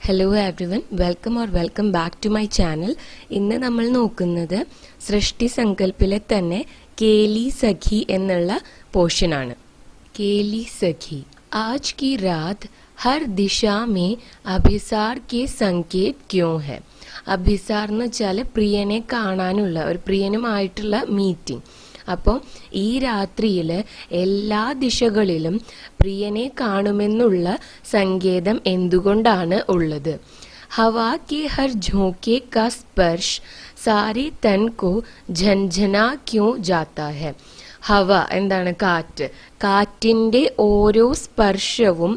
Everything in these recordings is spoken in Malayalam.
Hello everyone, welcome back to my channel. ഇന്ന് നമ്മൾ നോക്കുന്നത് സൃഷ്ടി സങ്കല്പിലെ തന്നെ കേലി സഖി എന്നുള്ള പോർഷനാണ്. കേലി സഖി. ആജ് കി രാത് ഹർ ദിശാ മേ അഭിസാർ കെ സങ്കേത് ക്യോ ഹെ. അഭിസാർ എന്ന് വെച്ചാൽ പ്രിയനെ കാണാനുള്ള, ഒരു പ്രിയനുമായിട്ടുള്ള മീറ്റിംഗ്. അപ്പോൾ ഈ രാത്രിയിൽ എല്ലാ ദിശകളിലും പ്രിയനെ കാണുമെന്നുള്ള സങ്കേതം എന്തുകൊണ്ടാണ് ഉള്ളത്? ഹവാ കെ ഹർ ഝോക്കെ കാ സ്പർശ് സാരെ തൻ കോ ഝൻझना ക്യോ ജാതാ ഹെ. ഹവ എന്താണ്? കാറ്റ്. കാറ്റിൻ്റെ ഓരോ സ്പർശവും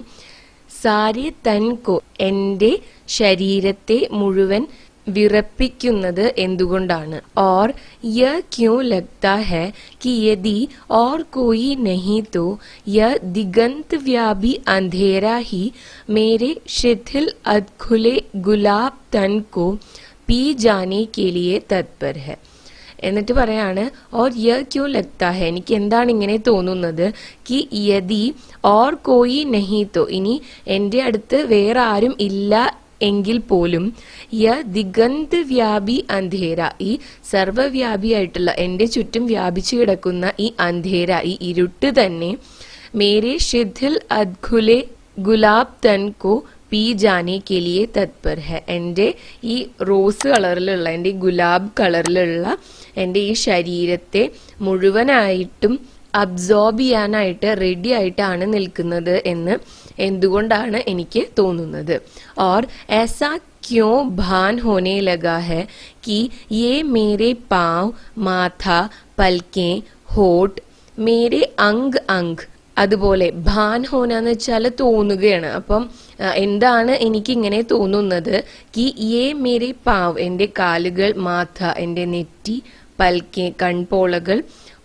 സാരെ തൻ കോ എൻ്റെ ശരീരത്തെ മുഴുവൻ വിറപ്പിക്കുന്നത് എന്തുകൊണ്ടാണ്? और यह क्यों लगता है कि यदि और कोई नहीं तो यह दिगंत व्यापी अंधेरा ही मेरे शिथिल अधखुले गुलाब तन को पी जाने के लिए तत्पर है. എന്നിട്ട് പറയാണ് और यह क्यों लगता है, എനിക്ക് എന്താണ് ഇങ്ങനെ തോന്നുന്നത്, कि यदि और कोई नहीं तो, ഇനി എൻ്റെ അടുത്ത് വേറെ ആരും ഇല്ല എങ്കിൽ പോലും യ ദിഗന്ത് വ്യാപി അന്ധേര, ഈ സർവവ്യാപിയായിട്ടുള്ള എൻ്റെ ചുറ്റും വ്യാപിച്ചു കിടക്കുന്ന ഈ അന്ധേര, ഈ ഇരുട്ട് തന്നെ മേരെ ശിഥിൽ അദ്ഖുലെ ഗുലാബ് തൻ കോ പീ ജാനെ കെ ലിയെ തത്പർ ഹെ. എൻ്റെ ഈ റോസ് കളറിലുള്ള, എൻ്റെ ഈ ഗുലാബ് കളറിലുള്ള എൻ്റെ ഈ ശരീരത്തെ മുഴുവനായിട്ടും അബ്സോർബ് ചെയ്യാനായിട്ട് റെഡി ആയിട്ടാണ് നിൽക്കുന്നത് എന്ന് എന്തുകൊണ്ടാണ് എനിക്ക് തോന്നുന്നത്? और ऐसा क्यों भान होने लगा है कि ये मेरे पाँव, माथा, पलकें, होठ, मेरे अंग अंग. അതുപോലെ ഭാൻ ഹോന എന്ന് വെച്ചാൽ തോന്നുകയാണ്. അപ്പം എന്താണ് എനിക്കിങ്ങനെ തോന്നുന്നത്? കി യേ മേരെ പാവ്, എൻ്റെ കാലുകൾ, മാഥ എൻ്റെ നെറ്റി, പൽക്കെ കൺപോളകൾ,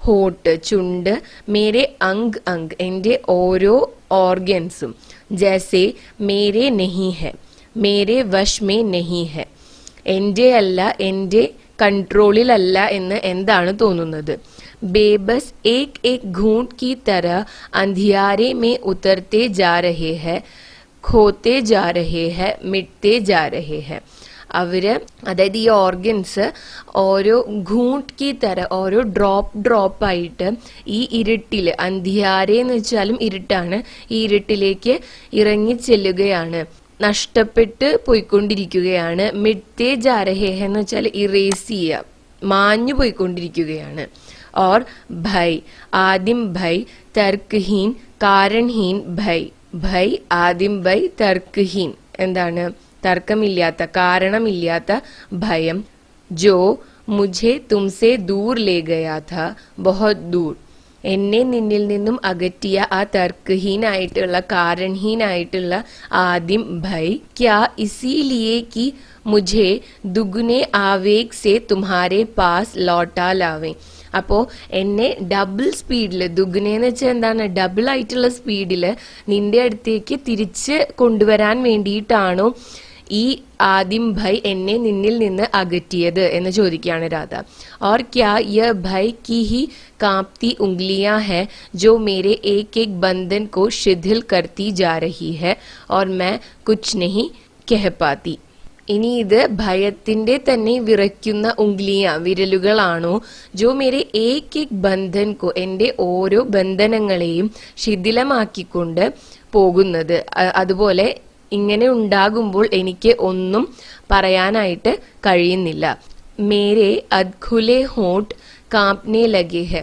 ഹോട്ട് ചുണ്ട്, മേരെ അംഗ് അംഗ് എൻ്റെ ഓരോ ഓർഗൻസും, ജൈസെ മേരെ നഹി ഹെ, മേരെ വശ് മേ നഹി ഹെ, എൻ്റെ അല്ല, എൻ്റെ കൺട്രോളിലല്ല എന്ന് എന്താണ് തോന്നുന്നത്? ബേബസ് ഏക് ഏക് घूंट की तरह अंधियारे में उतरते जा रहे हैं, खोते जा रहे हैं, मिटते जा रहे हैं. അവര്, അതായത് ഈ ഓർഗൻസ് ഓരോ ഘൂട്ട് കി തര, ഓരോ ഡ്രോപ്പ് ആയിട്ട് ഈ ഇരുട്ടിൽ, അന്ധിയാരെ എന്ന് വെച്ചാലും ഇരുട്ടാണ്, ഈ ഇരുട്ടിലേക്ക് ഇറങ്ങി ചെല്ലുകയാണ്, നഷ്ടപ്പെട്ട് പോയിക്കൊണ്ടിരിക്കുകയാണ്. മിട്ടേ ജാരഹേ എന്ന് വെച്ചാൽ ഇറേസ് ചെയ്യുക, മാഞ്ഞു പോയിക്കൊണ്ടിരിക്കുകയാണ്. और ഭൈ, ആദിം ഭൈ, തർക്ക്ഹീൻ കാരൺഹീൻ ഭൈ. ഭൈ ആദിം ഭൈ, തർക്ക്ഹീൻ എന്താണ്? തർക്കമില്ലാത്ത, കാരണമില്ലാത്ത ഭയം. ജോ മുझे തുംസെ ദൂർ ലേ ഗയാ ഥാ, ബഹുത് ദൂർ, എന്നെ നിന്നിൽ നിന്നും അകറ്റിയ ആ തർക്കഹീനായിട്ടുള്ള, കാരണഹീനായിട്ടുള്ള ആദിം ഭൈ. ക്യാ ഇസീലിയേ കി മുझे ദുഗുനെ ആവേഗ് സെ തുമ്ഹാരെ പാസ് ലോട്ടാ ലാവേ. അപ്പോൾ എന്നെ ഡബിൾ സ്പീഡിൽ, ദുഗുനെന്ന് വെച്ചാൽ എന്താണ്? ഡബിൾ ആയിട്ടുള്ള സ്പീഡിൽ നിന്റെ അടുത്തേക്ക് തിരിച്ച് കൊണ്ടുവരാൻ വേണ്ടിയിട്ടാണോ ഈ ആദിം ഭൈ എന്നെ നിന്നിൽ നിന്ന് അകറ്റിയത് എന്ന് ചോദിക്കുകയാണ് രാധ. और क्या यह भय की ही कांपती उंगलियां हैं जो मेरे एक एक बंधन को शिथिल करती जा रही है और मैं कुछ नहीं कह पाती. ഇനി ഇത് ഭയത്തിന്റെ തന്നെ വിറയ്ക്കുന്ന ഉംഗ്ലിയ, വിരലുകളാണോ? ജോ മേരെ ഏക് ഏക് ബന്ധൻ കോ, എൻ്റെ ഓരോ ബന്ധനങ്ങളെയും ശിഥിലമാക്കിക്കൊണ്ട് പോകുന്നത്. അതുപോലെ ഇങ്ങനെ ഉണ്ടാകുമ്പോൾ എനിക്ക് ഒന്നും പറയാനായിട്ട് കഴിയുന്നില്ല. മേരെ അദ്ഖുലെ ഹോട്ട് കാംപ്നെ ലഗേ ഹെ.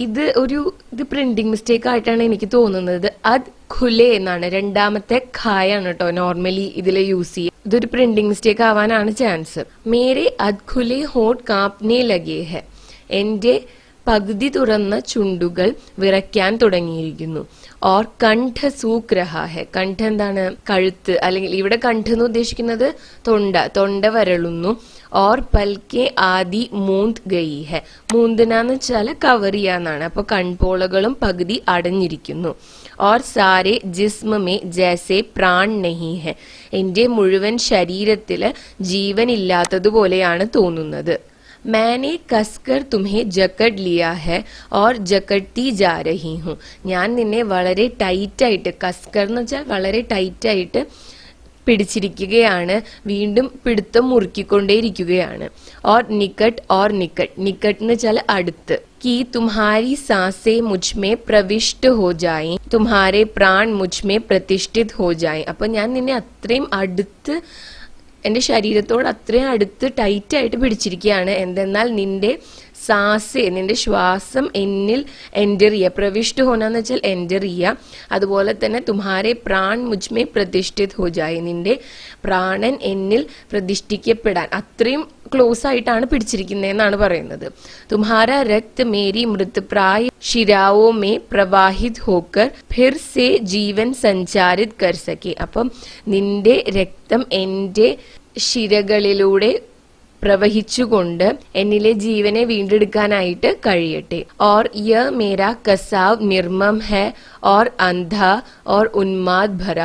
ഇത് പ്രിന്റിംഗ് മിസ്റ്റേക്ക് ആയിട്ടാണ് എനിക്ക് തോന്നുന്നത്. അത് ഖുലെ എന്നാണ്, രണ്ടാമത്തെ ഖായാണ് കേട്ടോ നോർമലി ഇതിൽ യൂസ് ചെയ്യുക. ഇതൊരു പ്രിന്റിംഗ് മിസ്റ്റേക്ക് ആവാനാണ് ചാൻസ്. മേരെ അദ്ഖുലെ ഹോട്ട് കാംപ്നെ ലഗേ ഹെ, എൻ്റെ പകുതി തുറന്ന ചുണ്ടുകൾ വിറയ്ക്കാൻ തുടങ്ങിയിരിക്കുന്നു. ഓർ കണ്ഠ സൂക്ക് രഹാ ഹെ. കണ്ഠ എന്താണ്? കഴുത്ത്, അല്ലെങ്കിൽ ഇവിടെ കണ്ഠ എന്ന് ഉദ്ദേശിക്കുന്നത് തൊണ്ട വരളുന്നു. ഓർ പൽക്കെ ആദി മൂന്ത് ഗയി ഹെ. മൂന്തനാന്ന് വെച്ചാൽ കവർ ചെയ്യാന്നാണ്. അപ്പൊ കൺപോളകളും പകുതി അടഞ്ഞിരിക്കുന്നു. Or Saare Jisma may ജൈസെ PRAN നഹി ഹെ. എൻ്റെ മുഴുവൻ ശരീരത്തില് ജീവനില്ലാത്തതുപോലെയാണ് തോന്നുന്നത്. मैंने कसकर तुम्हें जकड़ लिया है और जकड़ती जा रही हूँ. ഞാൻ നിന്നെ വളരെ ടൈറ്റായിട്ട്, കസ്കർ എന്ന് വെച്ചാൽ വളരെ ടൈറ്റായിട്ട് പിടിച്ചിരിക്കുകയാണ്, വീണ്ടും പിടുത്തം മുറുക്കിക്കൊണ്ടേയിരിക്കുകയാണ്. ഓർ നിക്കട്ട് നിക്കട്ട് എന്ന് വെച്ചാൽ അടുത്ത്. कि तुम्हारी सांसें मुझ में प्रविष्ट हो जाएं, तुम्हारे प्राण मुझ में प्रतिष्ठित हो जाएं. അപ്പൊ ഞാൻ നിന്നെ അത്രയും അടുത്ത്, എൻ്റെ ശരീരത്തോട് അത്രയും അടുത്ത് ടൈറ്റായിട്ട് പിടിച്ചിരിക്കുകയാണ്. എന്തെന്നാൽ നിന്റെ സാസെ, നിന്റെ ശ്വാസം എന്നിൽ എൻ്റർ ചെയ്യുക. പ്രവിഷ്ട ഹോനാന്ന് വെച്ചാൽ എൻ്റർ ചെയ്യുക. അതുപോലെ തന്നെ തുമ്ഹാരെ പ്രാൺ മുജ്മേ പ്രതിഷ്ഠിത് ഹോ ജായി, നിന്റെ പ്രാണൻ എന്നിൽ പ്രതിഷ്ഠിക്കപ്പെടാൻ അത്രയും ക്ലോസ് ആയിട്ടാണ് പിടിച്ചിരിക്കുന്നതെന്നാണ് പറയുന്നത്. തുമ്ഹാര രക്ത് മേരി മൃതപ്രായ ശിരാവോ മേ പ്രവാഹിത് ഹോക്കർ ഫിർ സേ ജീവൻ സഞ്ചാരിത് കർ സക്കെ. അപ്പം നിന്റെ രക്തം എൻ്റെ ശിരകളിലൂടെ പ്രവഹിച്ചുകൊണ്ട് എന്നിലെ ജീവനെ വീണ്ടെടുക്കാനായിട്ട് കഴിയട്ടെ. ഓർ യ മേരാ കസാവ് നിർമ്മം ഹെ ഓർ അന്ധ ഓർ ഉന്മാദ് ഭര.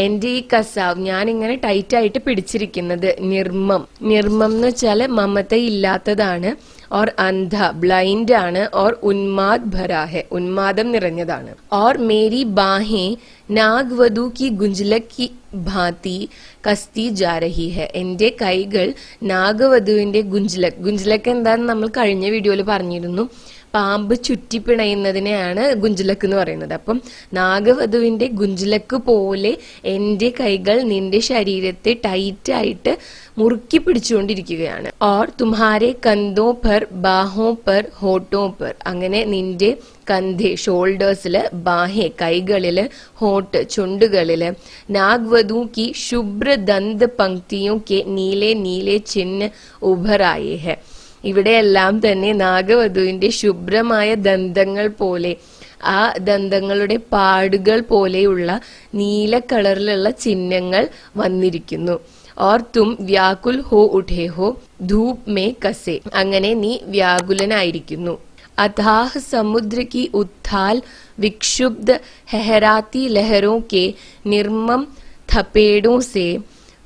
എന്റെ ഈ കസാവ്, ഞാൻ ഇങ്ങനെ ടൈറ്റായിട്ട് പിടിച്ചിരിക്കുന്നത്, നിർമ്മം എന്ന് വെച്ചാല് മമത ഇല്ലാത്തതാണ്. और अंधा ब्लाइंड ആണ്. और उन्माद भरा है, उन्मादം നിറഞ്ഞതാണ്. और मेरी बाहें नागवधु की गुंजलक की भांति കസ്തി जा रही है. എന്റെ കൈകൾ നാഗവധുവിന്റെ ഗുഞ്ചലക്ക് എന്താന്ന് നമ്മൾ കഴിഞ്ഞ വീഡിയോയിൽ പറഞ്ഞിരുന്നു. പാമ്പ് ചുറ്റിപ്പിണയുന്നതിനെയാണ് ഗുഞ്ചലക്ക് എന്ന് പറയുന്നത്. അപ്പം നാഗവധുവിന്റെ ഗുഞ്ചലക്ക് പോലെ എൻ്റെ കൈകൾ നിന്റെ ശരീരത്തെ ടൈറ്റായിട്ട് മുറുക്കി പിടിച്ചുകൊണ്ടിരിക്കുകയാണ്. ഓർ തുമ്ഹാരെ കന്തോ പർ ബാഹോ പർ ഹോട്ടോ പർ. അങ്ങനെ നിന്റെ കന്ധെ ഷോൾഡേഴ്സില്, ബാഹെ കൈകളില്, ഹോട്ട് ചുണ്ടുകളില്, നാഗ്വധു की शुभ्र दंत पंक्तियों के नीले नीले चिन्ह उभर आए हैं. ഇവിടെയെല്ലാം തന്നെ നാഗവധുവിന്റെ ശുഭ്രമായ ദന്തങ്ങൾ പോലെ, ആ ദന്തങ്ങളുടെ പാടുകൾ പോലെയുള്ള നീല കളറിലുള്ള ചിഹ്നങ്ങൾ വന്നിരിക്കുന്നു. और तुम व्याकुल हो उठे हो धूप में कसे. അങ്ങനെ നീ വ്യാകുലനായിരിക്കുന്നു. अथाह समुद्र की उत्थाल विक्षुब्ध हहराती लहरों के निर्मम थपेड़ों से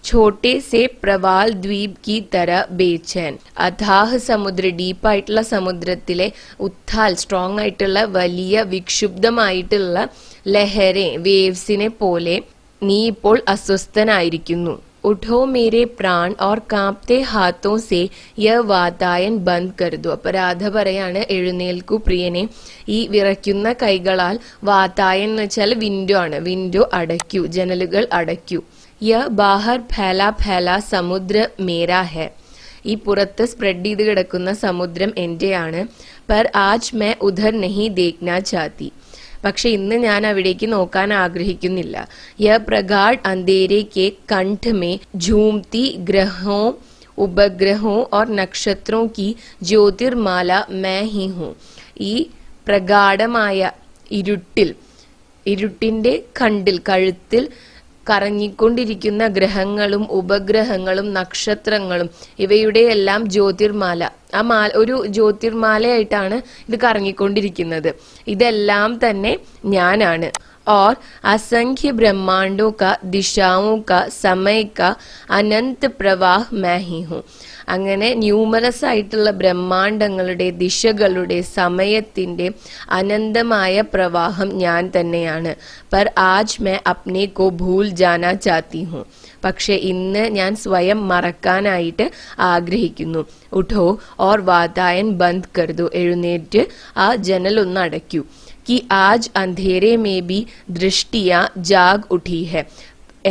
छोटे से प्रवाल द्वीप की तरह बेचैन. അഥാഹ് സമുദ്ര, ഡീപ്പായിട്ടുള്ള സമുദ്രത്തിലെ ഉത്ഥാൽ, സ്ട്രോങ് ആയിട്ടുള്ള വലിയ വിക്ഷുബ്ധമായിട്ടുള്ള ലഹരെ, വേവ്സിനെ പോലെ നീ ഇപ്പോൾ അസ്വസ്ഥനായിരിക്കുന്നു. ഉഠോ മേരെ പ്രാൺ ഓർ കാപ്തെ ഹാത്തോ സേ യ വാതായൻ ബന്ദ് കരുതു. അപ്പൊ രാധ പറയാണ്, എഴുന്നേൽക്കൂ പ്രിയനെ, ഈ വിറയ്ക്കുന്ന കൈകളാൽ, വാതായൻ എന്ന് വെച്ചാൽ വിൻഡോ ആണ്, വിൻഡോ അടയ്ക്കൂ, ജനലുകൾ അടയ്ക്കൂ. യ ബാഹർ ഫേലാ ഫേലാ സമുദ്ര മേരാ ഹെ. ഈ പുറത്ത് സ്പ്രെഡ് ചെയ്ത് കിടക്കുന്ന സമുദ്രം എന്റെയാണ്. പർ ആജ് മേ ഉധർ നഹി ദേഖ്നാ ചാത്തി. പക്ഷെ ഇന്ന് ഞാൻ അവിടേക്ക് നോക്കാൻ ആഗ്രഹിക്കുന്നില്ല. യ പ്രഗാഡ് അന്ധേരെ കെ കണ്ഠ മേ झूमती ग्रहों ഉപഗ്രഹോ और നക്ഷത്രോं की ജ്യോതിർമാല मैं ही हूँ. ഈ പ്രഗാഢമായ ഇരുട്ടിന്റെ കണ്ടിൽ, കഴുത്തിൽ കറങ്ങിക്കൊണ്ടിരിക്കുന്ന ഗ്രഹങ്ങളും ഉപഗ്രഹങ്ങളും നക്ഷത്രങ്ങളും, ഇവയുടെയെല്ലാം ജ്യോതിർമാല, ആ ഒരു ജ്യോതിർമാലയായിട്ടാണ് ഇത് കറങ്ങിക്കൊണ്ടിരിക്കുന്നത്. ഇതെല്ലാം തന്നെ ഞാനാണ്. और असंख्य ब्रह्मांडों का, दिशाओं का, समय का अनंत प्रवाह मैं ही हूँ. അങ്ങനെ ന്യൂമറസ് ആയിട്ടുള്ള ബ്രഹ്മാണ്ടങ്ങളുടെ, ദിശകളുടെ, സമയത്തിന്റെ അനന്തമായ പ്രവാഹം ഞാൻ തന്നെയാണ്. पर आज मैं अपने को भूल जाना चाहती हूँ. പക്ഷെ ഇന്ന് ഞാൻ സ്വയം മറക്കാനായിട്ട് ആഗ്രഹിക്കുന്നു. ഉഠോ ഓർ വാതായൻ ബന്ദ് കരുതു. എഴുന്നേറ്റ് ആ ജനൽ ഒന്ന് അടയ്ക്കൂ. कि आज अंधेरे में भी दृष्टियां जाग उठी है.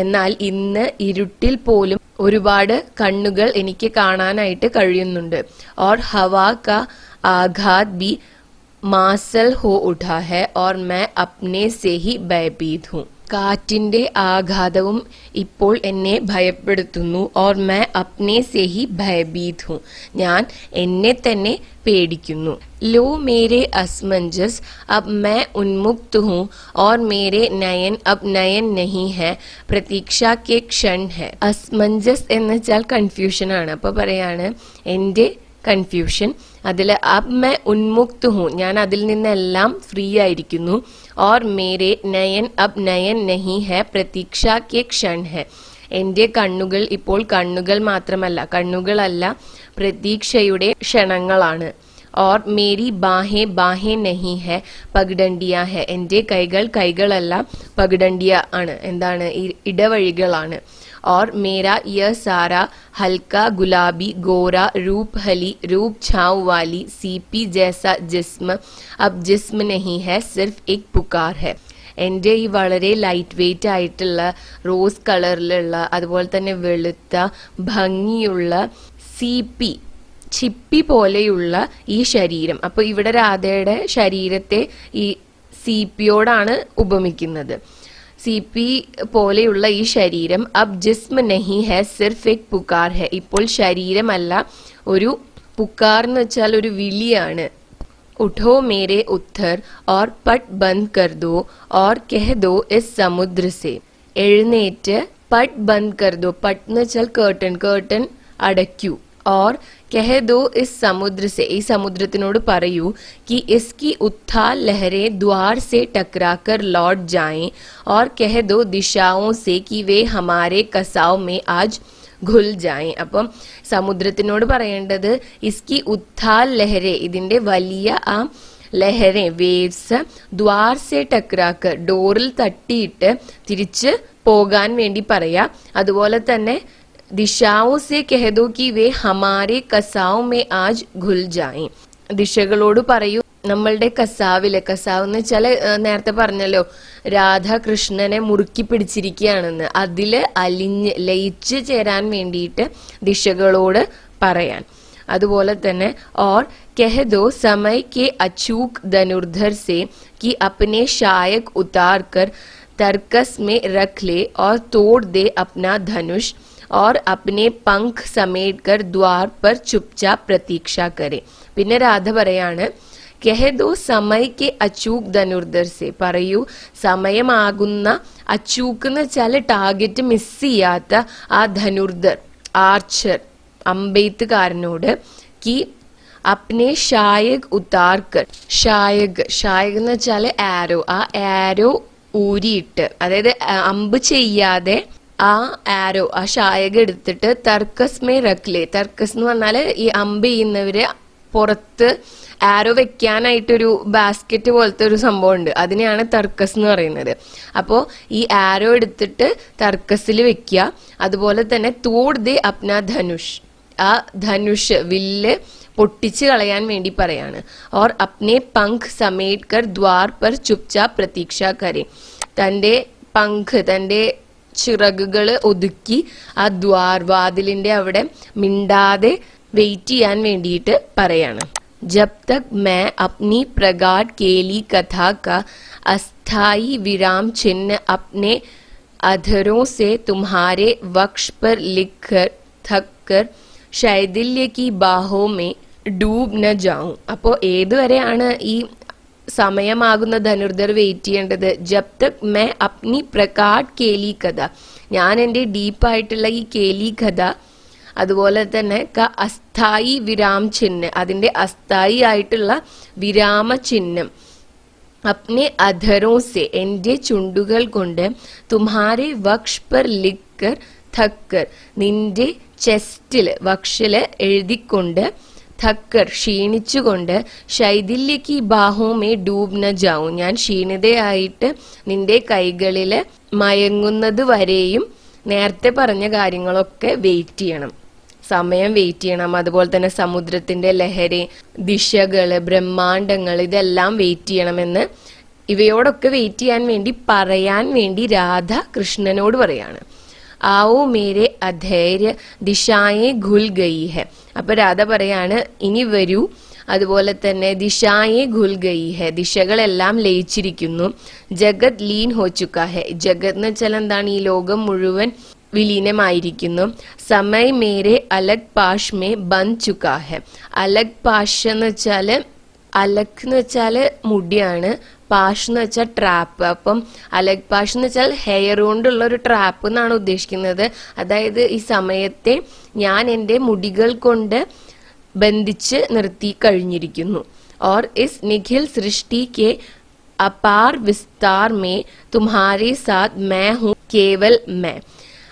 എന്നാൽ ഇന്ന് ഇരുട്ടിൽ പോലും ഒരുപാട് കണ്ണുകൾ എനിക്ക് കാണാനായിട്ട് കഴിയുന്നുണ്ട്. और हवा का आघात भी मासल हो उठा है और मैं अपने से ही भयभीत हूँ. കാറ്റിന്റെ ആഘാതവും ഇപ്പോൾ എന്നെ ഭയപ്പെടുത്തുന്നു. और मैं अपने से ही भयभीत हूँ. ഞാൻ എന്നെ തന്നെ പേടിക്കുന്നു. लो मेरे असमंजस अब मैं उन्मुक्त हूँ और मेरे नयन अब नयन नहीं है, प्रतीक्षा के क्षण है. असमंजസ് എന്ന് വെച്ചാൽ കൺഫ്യൂഷൻ ആണ്. അപ്പൊ പറയാണ് എന്റെ കൺഫ്യൂഷൻ, അതില് അബ് മേ ഉന്മുക്ത് ഹൂ, ഞാൻ അതിൽ നിന്നെല്ലാം ഫ്രീ ആയിരിക്കുന്നു. और मेरे नयन अब नयन नहीं है, प्रतीक्षा के क्षण है. എന്റെ കണ്ണുകൾ ഇപ്പോൾ കണ്ണുകൾ മാത്രമല്ല, കണ്ണുകളല്ല, പ്രതീക്ഷയുടെ ക്ഷണങ്ങളാണ്. और मेरी बाहें बाहें नहीं है, പഗ്ഡണ്ടിയ है. എന്റെ കൈകൾ കൈകളല്ല, പഗ്ഡണ്ടിയ ആണ്. എന്താണ്? ഇടവഴികളാണ്. और मेरा यह सारा हल्का गुलाबी गोरा रूप हली रूप छाँव वाली सीपी जैसा जिस्म अब जिस्म नहीं है सिर्फ एक पुकार है. എൻ്റെ ഈ വളരെ ലൈറ്റ് വെയിറ്റ് ആയിട്ടുള്ള റോസ് കളറിലുള്ള അതുപോലെ തന്നെ വെളുത്ത ഭംഗിയുള്ള CP ചിപ്പി പോലെയുള്ള ഈ ശരീരം. അപ്പൊ ഇവിടെ രാധയുടെ ശരീരത്തെ ഈ CPയോടാണ് ഉപമിക്കുന്നത്. CP പോലെയുള്ള ഈ ശരീരം അബ് ജിസ്മ നഹി ഹെ സിർഫ് എക് പുകാർ ഹെ. ഇപ്പോൾ ശരീരമല്ല, ഒരു പുകാർ എന്ന് വെച്ചാൽ ഒരു വിളിയാണ്. उठो मेरे उत्तर और पट बंद कर दो और कह दो इस समुद्र से. എഴുന്നേറ്റ് പട്ട് ബന്ദ് കർ ദോ. പട്ട് എന്ന് വെച്ചാൽ കേർട്ടൻ, കേർട്ടൻ അടയ്ക്കൂ. और कह दो इस समुद्र से, ഈ സമുദ്രത്തിനോട് പറയൂ कि इसकी उथाल लहरें द्वार से टकराकर लौट जाएं और कह दो दिशाओं से कि वे हमारे कसाव में आज ഘുൽ ജായ്. അപ്പം സമുദ്രത്തിനോട് പറയേണ്ടത് ഇസ്കി ഉത്ഥാൽ ലഹരെ, ഇതിന്റെ വലിയ ആ ലഹരെ വേവ്സ് ദ്വാർ സെ ടക്രാക്കർ, ഡോറിൽ തട്ടിയിട്ട് തിരിച്ച് പോകാൻ വേണ്ടി പറയാ. അതുപോലെ തന്നെ ദിശാവോ സെ കെഹദോ കി വേ ഹമാരെ കസാവ് മേ ആജ് ഘുൽ ജായ്, ദിശകളോട് പറയൂ നമ്മളുടെ കസാവില്, കസാവ് എന്ന് വെച്ചാല് നേരത്തെ പറഞ്ഞല്ലോ രാധാകൃഷ്ണനെ മുറുക്കി പിടിച്ചിരിക്കുകയാണെന്ന്, അതില് അലിഞ്ഞ് ലയിച്ച് ചേരാൻ വേണ്ടിയിട്ട് ദിശകളോട് പറയാൻ. അതുപോലെ തന്നെ और कह दो समय के अचूक धनुर्धर से कि अपने शायक उतार कर तरकस में रख ले और तोड़ दे अपना धनुष और अपने पंख समेट कर द्वार पर चुपचाप प्रतीक्षा करे. പിന്നെ രാധ പറയാണ് കെഹദോ സമയ്ക്ക് അച്ചൂക്ക് ധനുർധർ സെ, പറയൂ സമയമാകുന്ന അച്ചൂക്ക് എന്ന് വെച്ചാൽ ടാർഗറ്റ് മിസ് ചെയ്യാത്ത ആ ധനുർധർ ആർച്ചർ അമ്പെയ്ത്തുകാരനോട് കി അപ്നെ ഷായക് ഉത്താർക്കർ, ഷായക് ഷായക് എന്ന് വെച്ചാൽ ആരോ, ആ ആരോ ഊരിയിട്ട്, അതായത് അമ്പ് ചെയ്യാതെ ആ ആരോ ആ ഷായക് എടുത്തിട്ട് തർക്കസ് മേ റക്ലേ. തർക്കസ് എന്ന് പറഞ്ഞാല് ഈ അമ്പ് ചെയ്യുന്നവര് പുറത്ത് ആരോ വെക്കാനായിട്ടൊരു ബാസ്ക്കറ്റ് പോലത്തെ ഒരു സംഭവം ഉണ്ട്, അതിനെയാണ് തർക്കസ് എന്ന് പറയുന്നത്. അപ്പോൾ ഈ ആരോ എടുത്തിട്ട് തർക്കസിൽ വെക്കുക. അതുപോലെ തന്നെ തോട് ദേ അപ്ന ധനുഷ്, ആ ധനുഷ് വില്ല് പൊട്ടിച്ച് കളയാൻ വേണ്ടി പറയാണ്. और अपने पंख समेट कर द्वार पर चुपचाप प्रतीक्षा करे, തന്റെ പങ്ക് തന്റെ ചിറകുകൾ ഒതുക്കി ആ ദ്വാർ വാതിലിന്റെ അവിടെ മിണ്ടാതെ വെയിറ്റ് ചെയ്യാൻ വേണ്ടിയിട്ട് പറയാണ്. जब तक मैं अपनी प्रगाढ़ केली कथा का अस्थाई विराम चिन्ह अपने अधरों से तुम्हारे वक्ष पर लिख कर थक कर शैदिल्य की बाहों में डूब न जाऊं. അപ്പോൾ ഏതുവരെയാണ് ഈ സമയമാകുന്ന ധനുർധർ വെയിറ്റ് ചെയ്യേണ്ടത്? ജബ് തക് മേ അപ്നി പ്രകാഡ് കേലി കഥ, ഞാൻ എൻ്റെ ഡീപ്പായിട്ടുള്ള ഈ കേലി കഥ, അതുപോലെ തന്നെ അസ്ഥായി വിരാം ചിഹ്നം, അതിന്റെ അസ്ഥായി ആയിട്ടുള്ള വിരാമ ചിഹ്നം, അപ്നെ അധരോ സെ എൻ്റെ ചുണ്ടുകൾ കൊണ്ട്, തുമ്ഹാരെ വക്ഷ് പർ ലിക്കർ ഥക്കർ നിന്റെ ചെസ്റ്റില് വക്ഷില് എഴുതിക്കൊണ്ട്, ഥക്കർ ക്ഷീണിച്ചുകൊണ്ട്, ശൈഥില്യക്ക് ബാഹോമേ ഡൂബ് ന ജാവും ഞാൻ ക്ഷീണിതയായിട്ട് നിന്റെ കൈകളില് മയങ്ങുന്നത് വരെയും നേരത്തെ പറഞ്ഞ കാര്യങ്ങളൊക്കെ വെയിറ്റ് ചെയ്യണം, സമയം വെയിറ്റ് ചെയ്യണം. അതുപോലെ തന്നെ സമുദ്രത്തിന്റെ ലഹരി, ദിശകള്, ബ്രഹ്മാണ്ടങ്ങൾ, ഇതെല്ലാം വെയിറ്റ് ചെയ്യണമെന്ന്, ഇവയോടൊക്കെ വെയിറ്റ് ചെയ്യാൻ വേണ്ടി പറയാൻ വേണ്ടി രാധ കൃഷ്ണനോട് പറയാണ്. ആവോ മേരെ അധൈര്യ ദിശായെ ഘുൽ ഗയി ഹെ. അപ്പൊ രാധ പറയാണ് ഇനി വരൂ, അതുപോലെ തന്നെ ദിശായെ ഘുൽ ഗയി ഹെ, ദിശകളെല്ലാം ലയിച്ചിരിക്കുന്നു. ജഗത് ലീൻ ഹോ ചുക്കാ ഹെ, ജഗത് എന്ന് വെച്ചാൽ എന്താണ്? ഈ ലോകം മുഴുവൻ വിലീനമായിരിക്കുന്നു. സമയ് മേരെ അലക് പാഷ് മേ ബന്ദ് ചുക്കാ ഹെ. അലക് പാഷ് എന്ന് വെച്ചാല്, അലക് എന്ന് വെച്ചാല് മുടിയാണ്, പാഷ് എന്ന് വെച്ചാൽ ട്രാപ്പ്. അപ്പം അലക് പാഷ് എന്ന് വെച്ചാൽ ഹെയർ കൊണ്ടുള്ള ഒരു ട്രാപ്പ് എന്നാണ് ഉദ്ദേശിക്കുന്നത്. അതായത് ഈ സമയത്തെ ഞാൻ എൻ്റെ മുടികൾ കൊണ്ട് ബന്ധിച്ച് നിർത്തി കഴിഞ്ഞിരിക്കുന്നു. और इस निखिल सृष्टि के अपार विस्तार में तुम्हारे साथ मैं हूँ केवल मैं.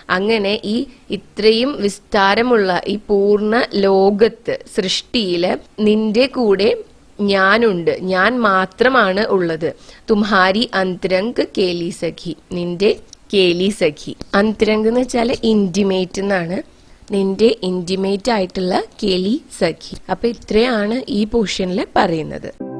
അങ്ങനെ ഈ ഇത്രയും വിസ്താരമുള്ള ഈ പൂർണ്ണ ലോകത്ത് സൃഷ്ടിയില് നിന്റെ കൂടെ ഞാനുണ്ട്, ഞാൻ മാത്രമാണ് ഉള്ളത്. തുമ്ഹാരി അന്തരംഗ് കേലി സഖി, നിന്റെ കേലി സഖി. അന്തരംഗ് എന്ന് വെച്ചാൽ ഇന്റിമേറ്റ് എന്നാണ്. നിന്റെ ഇന്റിമേറ്റ് ആയിട്ടുള്ള കേലി സഖി. അപ്പൊ ഇത്രയാണ് ഈ പോർഷനിൽ പറയുന്നത്.